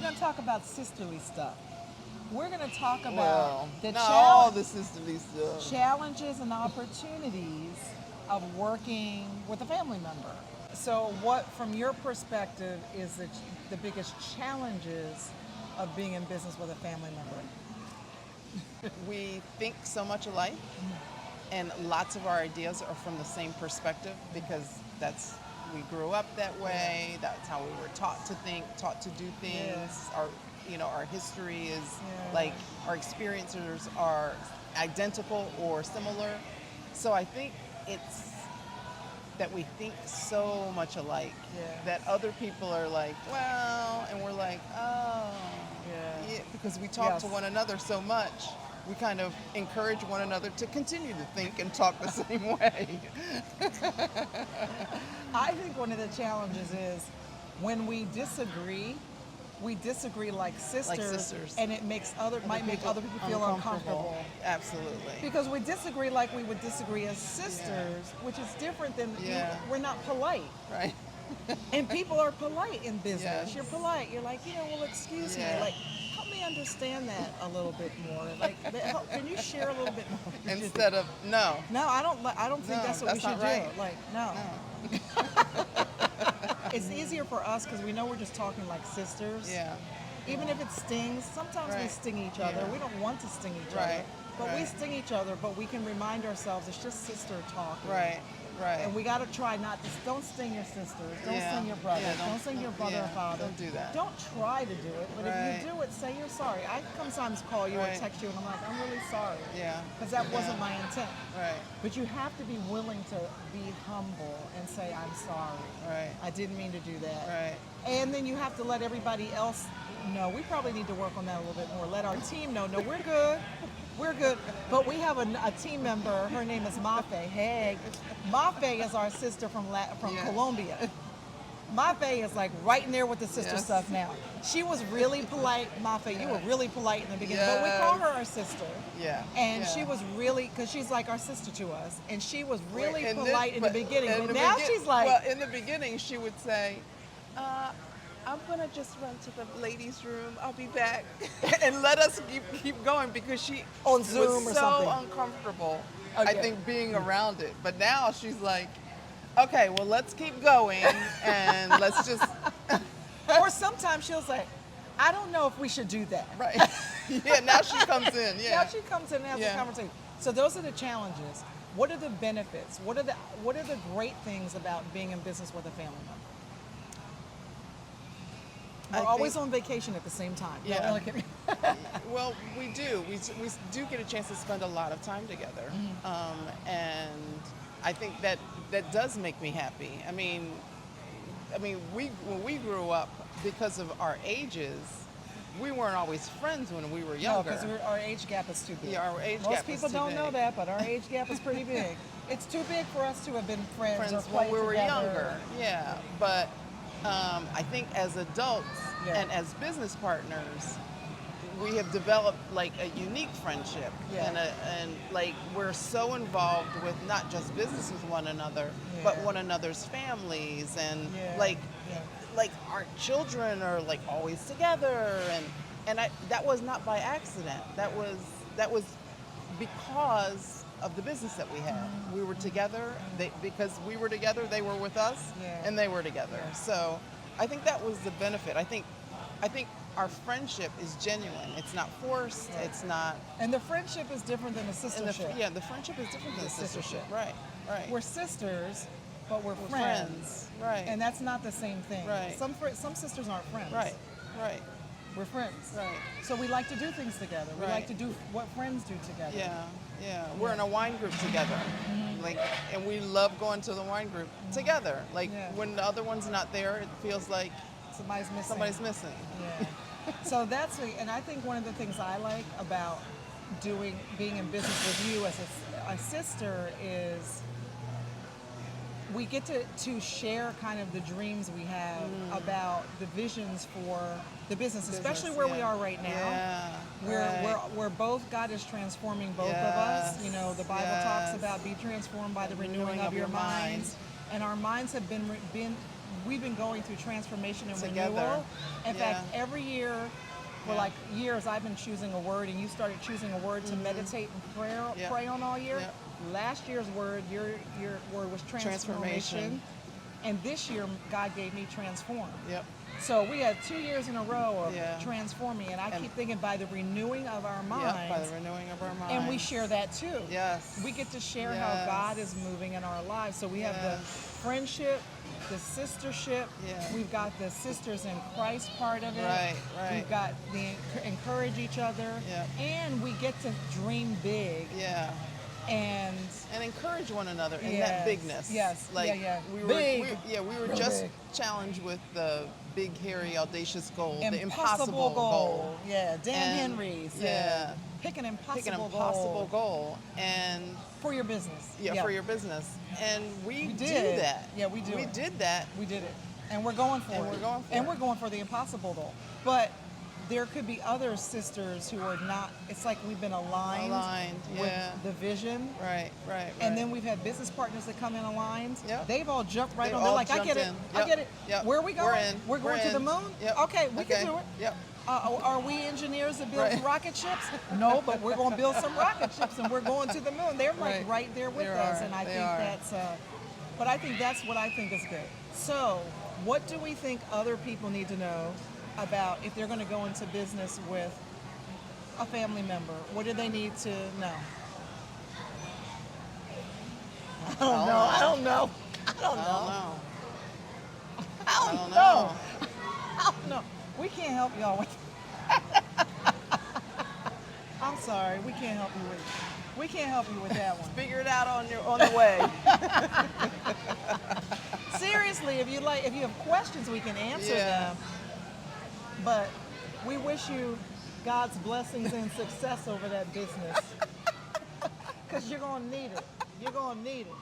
going to talk about sisterly stuff. We're going to talk about Well, the not all the sisterly stuff. challenges and opportunities of working with a family member. So, what, from your perspective, is the biggest challenges of being in business with a family member? We think so much alike, and lots of our ideas are from the same perspective because we grew up that way. That's how we were taught to think, taught to do things. Yes. Our history is Yeah. like our experiences are identical or similar. So I think it's that we think so much alike Yeah. that other people are like, well, and we're like, oh, Yeah. because we talk to Yes. one another so much, we kind of encourage one another to continue to think and talk the same way. I think one of the challenges is when we disagree like sisters, and it might make other people feel uncomfortable. Absolutely. Because we disagree like we would disagree as sisters, which is different than Yeah. we're not polite. Right. And people are polite in business. Yes. You're polite. You're like, well, excuse me. Yeah. Like, help me understand that a little bit more. Like, can you share a little bit more? Instead of no. No, I don't think No, that's what we that's should not right. do. Like, no. It's easier for us because we know we're just talking like sisters. Yeah. Even if it stings, sometimes we Right. sting each other. Yeah. We don't want to sting each other. Right. But we Right. sting each other, but we can remind ourselves it's just sister talking. Right. Right. And we got to try not to, don't sting your sisters, don't Yeah. sting your brothers, Yeah, don't sting your brother yeah, or father. don't do that. Don't try to do it, but if Right. you do it, say you're sorry. I sometimes call you or Right. text you and I'm like, I'm really sorry. Yeah. Because that wasn't Yeah. my intent. Right. But you have to be willing to be humble and say, I'm sorry. Right. I didn't mean to do that. Right. And then you have to let everybody else know. We probably need to work on that a little bit more. Let our team know, no, we're good. We're good. But we have a team member. Her name is Mafe. Hey, Mafe is our sister from Yeah. Colombia. Mafe is like right in there with the sister Yes. stuff now. She was really polite. Mafe, you were really polite in the beginning. But we call her our sister. Yeah. And Yeah. she was really, because she's like our sister to us. And she was really And polite in the but beginning. in But the now begin- she's like, Well, in the beginning, she would say, I'm gonna just run to the ladies' room. I'll be back, and let us keep going because she On Zoom was or so something. uncomfortable. Okay. I think being around it, but now she's like, okay, well, let's keep going and let's just or sometimes she'll say, I don't know if we should do that. right. Yeah, now she comes in. Yeah. Now she comes in and has a Yeah. conversation. So those are the challenges. What are the benefits? What are the great things about being in business with a family member? We're I always think- on vacation at the same time. Yeah. Don't look at me. Well, we do. We do get a chance to spend a lot of time together, and I think that does make me happy. I mean, when we grew up, because of our ages, we weren't always friends when we were No, younger. because our age gap is too big. Yeah, our age Most gap is people too don't know big. that, but our age gap is pretty big. It's too big for us to have been friends or Friends played when we were together. younger. Yeah, but I think as adults Yeah. and as business partners, we have developed like a unique friendship, Yeah. and like we're so involved with not just business with one another, but Yeah. one another's families, and Yeah. like Yeah. like our children are like always together, and that was not by accident. That was because of the business that we had. Mm-hmm. We were together. Because we were together, they were with us, Yeah. and they were together. Yeah. So I think that was the benefit. I think our friendship is genuine. It's not forced. Right. It's not. And the friendship is different than the And sistership. the friendship is different than The the sistership. sistership. Right. Right. We're sisters, but we're We're friends. Right. And that's not the same thing. Right. Some sisters aren't friends. right. Right. We're friends. Right. So we like to do things together. We Right. like to do what friends do together. Yeah, yeah. We're in a wine group together, like, and we love going to the wine group together. Like Yeah. when the other one's not there, it feels like Somebody's missing. somebody's missing. Yeah. So and I think one of the things I like about being in business with you as a sister is we get to share kind of the dreams we have about the visions for the business, especially where we yeah. are right now. Yeah, We're both, God is transforming both of us. Yes, You know, the Bible talks about be transformed by the renewing of your minds. And our minds have been we've been going through transformation and Together. renewal. In Yeah. fact, every year for Yeah. like years, I've been choosing a word, and you started choosing a word to meditate and Yep. pray on all year. Yep. Last year's word, your word was transformation. And this year, God gave me transform. Yep. So we had 2 years in a row of Yeah. transforming, and I And- keep thinking by the renewing of our Yep. minds, By the renewing of our minds. and we share that too. Yes. We get to share how Yes. God is moving in our lives. So we have the Yes. friendship, the sistership. Yeah. We've got the sisters in Christ part of it. Right, right. We've got the encourage each other. Yep. And we get to dream big. Yeah. And encourage one another in Yes, that bigness. yes, Like yeah. we were, Big. we were Real just big. challenged with the big, hairy, audacious goal, the impossible impossible goal. Yeah, Dan And- Henry said, yeah. pick an impossible, Pick an impossible goal, and for your business. for your business. And we do did. that. Yeah, we do We it. did that. We did it. And we're going for And it. we're going for And it. we're going for the impossible goal. But there could be other sisters who are not, it's like we've been aligned with yeah. the vision. Right. And then we've had business partners that come in aligned. Yep. They've all jumped right They've on. They're all like, I jumped get it. in. I Yep. get it. Yep. Where are we going? We're in. We're going We're to the in. moon? Yep. Okay, we can do it. Yep. Are we engineers that build Right. rocket ships? No, but we're going to build some rocket ships, and we're going to the moon. They're like right there with They us, are. and I They think are. that's. But I think that's what I think is good. So, what do we think other people need to know about if they're going to go into business with a family member? What do they need to know? I don't know. I don't know. I don't I know. don't know. I I don't don't know. know. I don't know. We can't help y'all with. I'm sorry. We can't help you with. We can't help you with that one. Figure it out on the way. Seriously, if you have questions, we can answer Yeah. them. But we wish you God's blessings and success over that business. Because you're going to need it. You're going to need it.